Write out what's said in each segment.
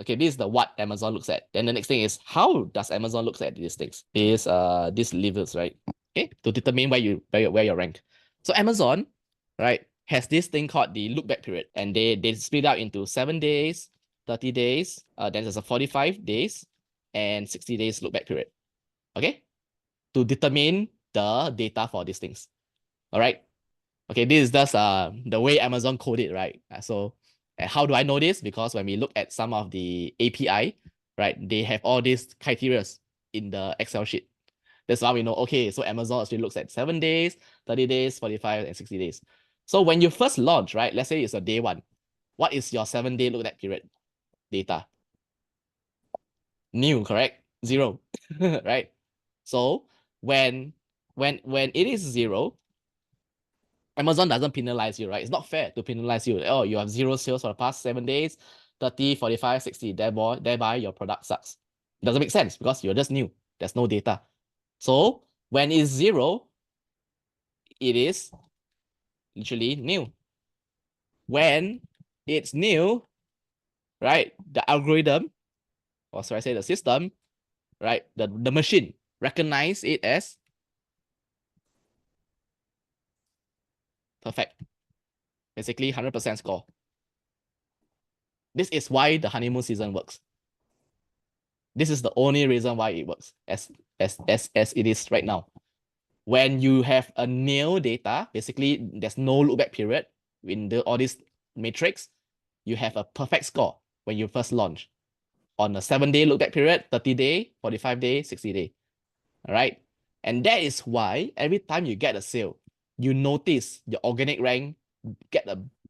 Okay, this is the what Amazon looks at. Then the next thing is how does Amazon looks at these things? These levers, right? Okay, to determine where you rank. So Amazon, right, has this thing called the look back period, and they split out into 7 days, 30 days, then there's a 45 days, and 60 days look back period. Okay, to determine the data for these things. All right. Okay, this is just the way Amazon code it, right? So how do I know this? Because when we look at some of the API, right, they have all these criteria in the Excel sheet. That's why we know, okay, so Amazon actually looks at 7 days, 30 days, 45, and 60 days. So when you first launch, right, let's say it's a day one, what is your 7-day look back period data? New, correct? 0, right? So when it is 0, Amazon doesn't penalize you, right? It's not fair to penalize you. Oh, you have 0 sales for the past 7 days, 30, 45, 60. Thereby your product sucks. It doesn't make sense because you're just new. There's no data. So when it's 0, it is literally new. When it's new, right, the algorithm, or should I say the system, right, the machine recognize it as perfect. Basically 100% score. This is why the honeymoon season works. This is the only reason why it works as it is right now. When you have a nil data, basically there's no look back period in all these matrix, you have a perfect score when you first launch. On a 7-day look back period, 30-day, 45-day, 60-day. All right. And that is why every time you get a sale, you notice your organic rank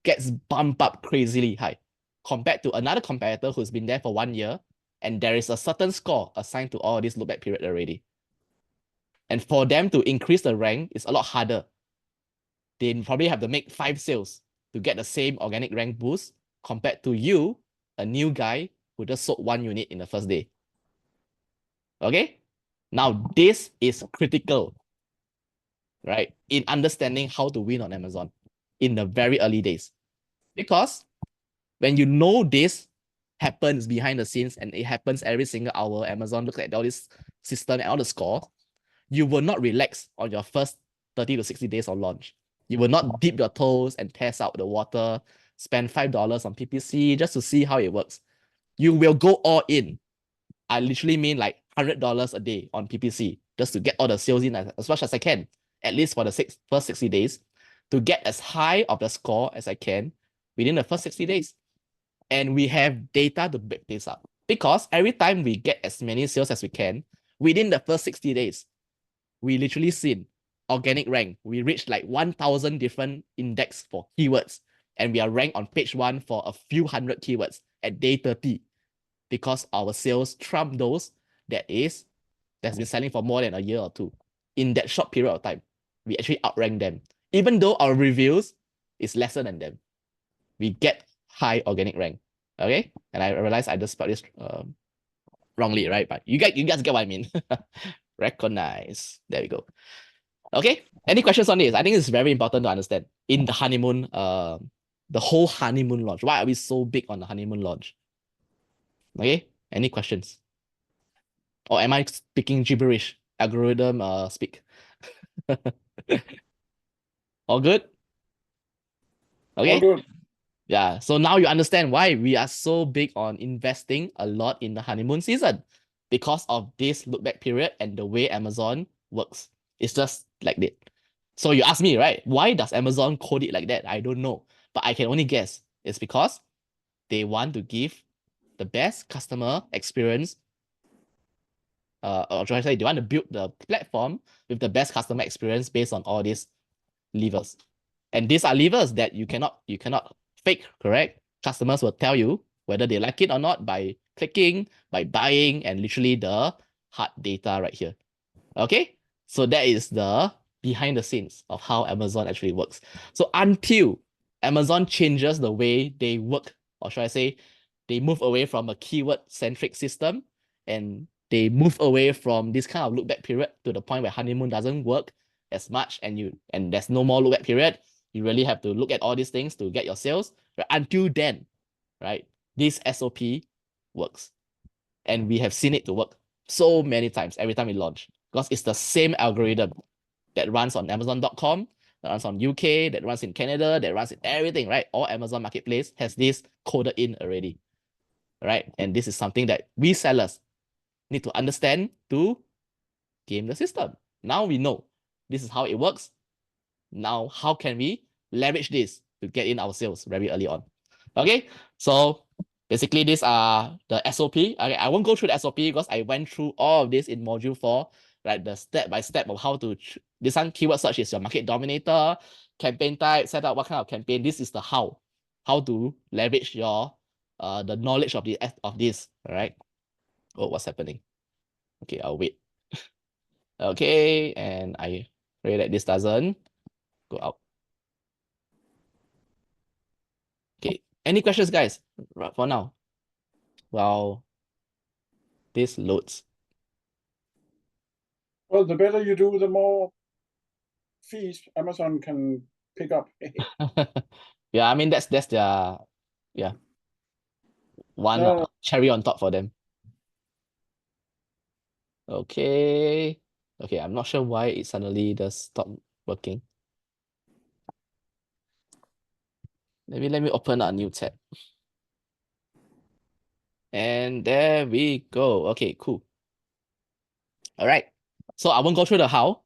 gets bumped up crazily high compared to another competitor who's been there for 1 year, and there is a certain score assigned to all this look back period already. And for them to increase the rank is a lot harder. They probably have to make 5 sales to get the same organic rank boost compared to you, a new guy who just sold 1 unit in the first day. Okay? Now, this is critical, right, in understanding how to win on Amazon in the very early days. Because when you know this happens behind the scenes and it happens every single hour, Amazon looks at all this system and all the score, you will not relax on your first 30 to 60 days of launch. You will not dip your toes and test out the water, spend $5 on PPC just to see how it works. You will go all in. I literally mean like $100 a day on PPC just to get all the sales in as much as I can, at least for the first 60 days, to get as high of the score as I can within the first 60 days. And we have data to back this up. Because every time we get as many sales as we can, within the first 60 days, we literally seen organic rank. We reached like 1,000 different index for keywords. And we are ranked on page 1 for a few hundred keywords at day 30. Because our sales trump those that's been selling for more than a year or two. In that short period of time, we actually outrank them. Even though our reviews is lesser than them, we get high organic rank. Okay, and I realized I just spelled this wrongly, right? But you guys get what I mean. Recognize. There we go. Okay. Any questions on this? I think it's very important to understand in the honeymoon, the whole honeymoon launch. Why are we so big on the honeymoon launch? Okay. Any questions? Or am I speaking gibberish? Algorithm speak. All good? Okay. All good. Yeah. So now you understand why we are so big on investing a lot in the honeymoon season, because of this look back period and the way Amazon works. It's just like that. So you ask me, right? Why does Amazon code it like that? I don't know. But I can only guess. It's because they want to give the best customer experience. Or should I say, they want to build the platform with the best customer experience based on all these levers. And these are levers that you cannot fake, correct? Customers will tell you whether they like it or not by clicking, by buying, and literally the hard data right here. Okay? So that is the behind the scenes of how Amazon actually works. So until Amazon changes the way they work, or should I say, they move away from a keyword-centric system and they move away from this kind of look back period to the point where honeymoon doesn't work as much and there's no more look back period. You really have to look at all these things to get your sales. Right? Until then, right, this SOP works. And we have seen it to work so many times every time we launch, because it's the same algorithm that runs on Amazon.com, that runs on UK, that runs in Canada, that runs in everything, right? All Amazon Marketplace has this coded in already, right? And this is something that we sellers need to understand to game the system. Now we know this is how it works. Now, how can we leverage this to get in our sales very early on? Okay, so basically these are the SOP. Okay, I won't go through the SOP because I went through all of this in module 4, right? The step-by-step of how to, this one keyword search is your market dominator, campaign type, set up what kind of campaign. This is the how to leverage your the knowledge of this, all right? Oh, what's happening? Okay, I'll wait. Okay, and I pray that this doesn't go out. Okay, any questions, guys, for now? Well, this loads. Well, the better you do, the more fees Amazon can pick up. Yeah, I mean that's their one cherry on top for them. Okay. Okay, I'm not sure why it suddenly does stop working. Let me open a new tab. And there we go. Okay, cool. All right. So I won't go through the how.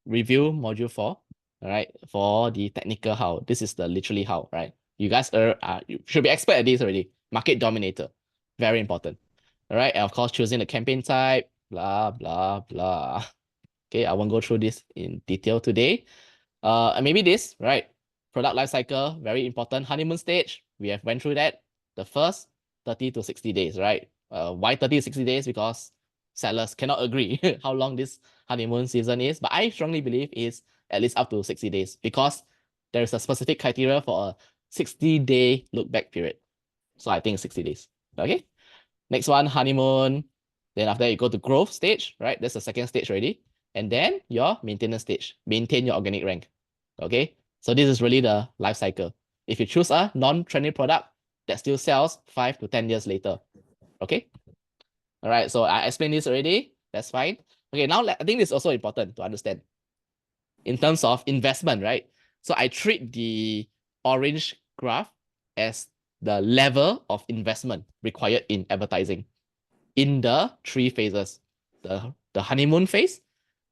Review module 4. All right. For the technical how. This is the literally how, right? You guys you should be expert at this already. Market dominator. Very important. All right. And of course, choosing the campaign type, blah, blah, blah. Okay, I won't go through this in detail today. And maybe this, right? Product life cycle, very important. Honeymoon stage, we have went through that. The first 30 to 60 days, right? Why 30 to 60 days? Because sellers cannot agree how long this honeymoon season is. But I strongly believe is at least up to 60 days because there is a specific criteria for a 60-day look back period. So I think it's 60 days. Okay. Next one, honeymoon. Then after that, you go to growth stage, right? That's the second stage already. And then your maintenance stage, maintain your organic rank. Okay. So this is really the life cycle. If you choose a non-trending product that still sells 5 to 10 years later. Okay. All right. So I explained this already. That's fine. Okay. Now I think this is also important to understand in terms of investment, right? So I treat the orange graph as the level of investment required in advertising in the 3 phases, the honeymoon phase,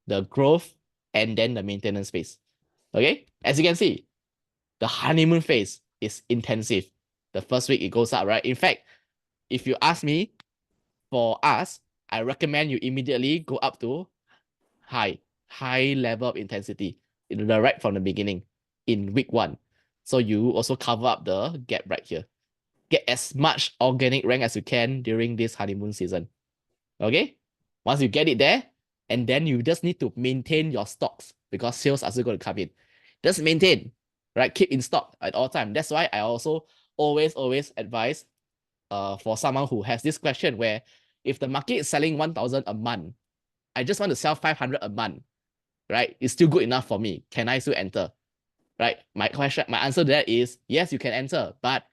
the growth, and then the maintenance phase. Okay, as you can see, the honeymoon phase is intensive. The first week it goes up, right? In fact, if you ask me, for us, I recommend you immediately go up to high level of intensity right from the beginning in week 1. So you also cover up the gap right here. Get as much organic rank as you can during this honeymoon season. Okay? Once you get it there, and then you just need to maintain your stocks because sales are still going to come in. Just maintain, right? Keep in stock at all time. That's why I also always advise for someone who has this question where if the market is selling 1,000 a month, I just want to sell 500 a month, right? It's still good enough for me. Can I still enter? Right? My answer to that is yes, you can enter, but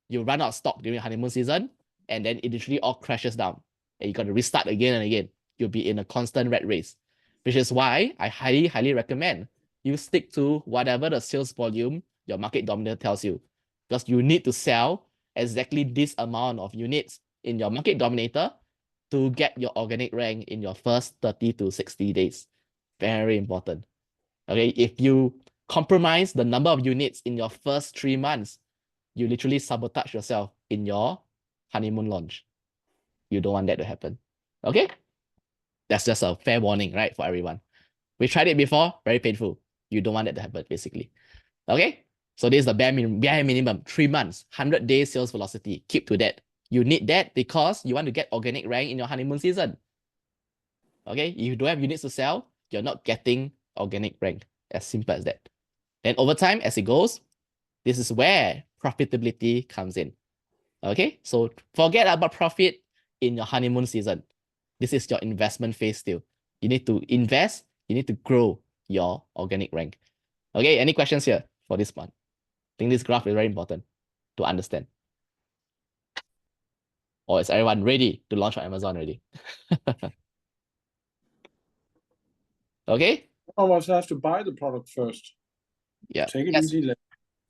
you run out of stock during honeymoon season, and then it literally all crashes down. And you got to restart again and again. You'll be in a constant rat race, which is why I highly recommend you stick to whatever the sales volume your market dominator tells you, because you need to sell exactly this amount of units in your market dominator to get your organic rank in your first 30 to 60 days. Very important. Okay, if you compromise the number of units in your first 3 months, you literally sabotage yourself in your honeymoon launch. You don't want that to happen. Okay? That's just a fair warning, right, for everyone. We tried it before, very painful. You don't want that to happen, basically. Okay? So this is the bare minimum, 3 months, 100 days sales velocity. Keep to that. You need that because you want to get organic rank in your honeymoon season. Okay? If you don't have units to sell, you're not getting organic rank. As simple as that. Then over time, as it goes, this is where profitability comes in. Okay, so forget about profit in your honeymoon season. This is your investment phase still. You need to invest, you need to grow your organic rank. Okay, any questions here for this one? I think this graph is very important to understand. Or is everyone ready to launch on Amazon already? Okay? All of us have to buy the product first. Yeah. Take it Yes. easy, take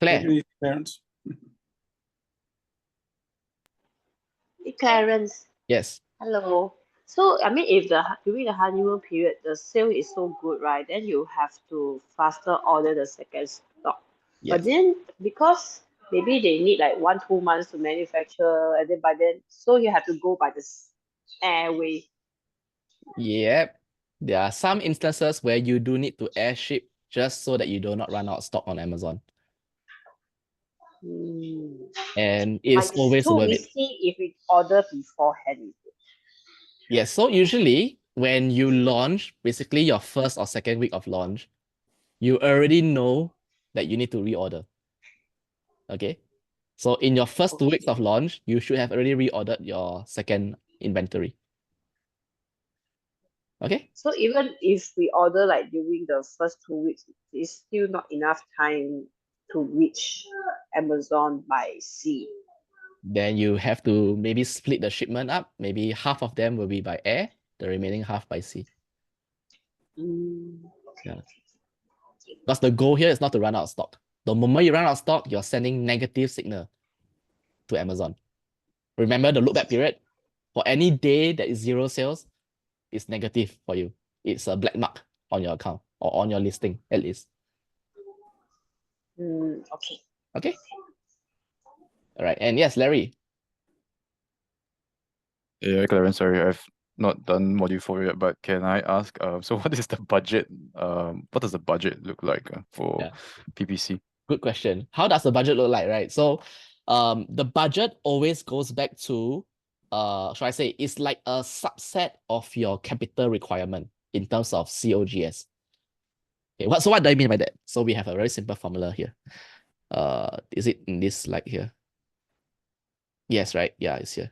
Claire. it easy, parents. Hey, Clarence. Yes. Hello. So, I mean, if during the honeymoon period the sale is so good, right, then you have to faster order the second stock. But Yes. then because maybe they need like 1-2 months to manufacture, and then by then, so you have to go by this airway. Yep. There are some instances where you do need to airship just so that you do not run out of stock on Amazon. And it's But it's always too worth it. risky if we order beforehand. Yes, so usually when you launch, basically your first or second week of launch, you already know that you need to reorder. Okay. So in your first 2 weeks of launch, you should have already reordered your second inventory. Okay. So even if we order like during the first 2 weeks, it's still not enough time to reach Amazon by sea. Then you have to maybe split the shipment up. Maybe half of them will be by air, the remaining half by sea. Yeah. Because the goal here is not to run out of stock. The moment you run out of stock, you're sending negative signal to Amazon. Remember the look back period? For any day that is 0 sales, it's negative for you. It's a black mark on your account or on your listing at least. Okay. Okay. All right. And yes, Larry. Yeah, Clarence, sorry, I've not done module 4 yet, but can I ask, so what is the budget? What does the budget look like for Yeah. PPC? Good question. How does the budget look like, right? So the budget always goes back to, should I say, it's like a subset of your capital requirement in terms of COGS. Okay, so what do I mean by that? So we have a very simple formula here. Is it in this slide here? Yes, right? Yeah, it's here.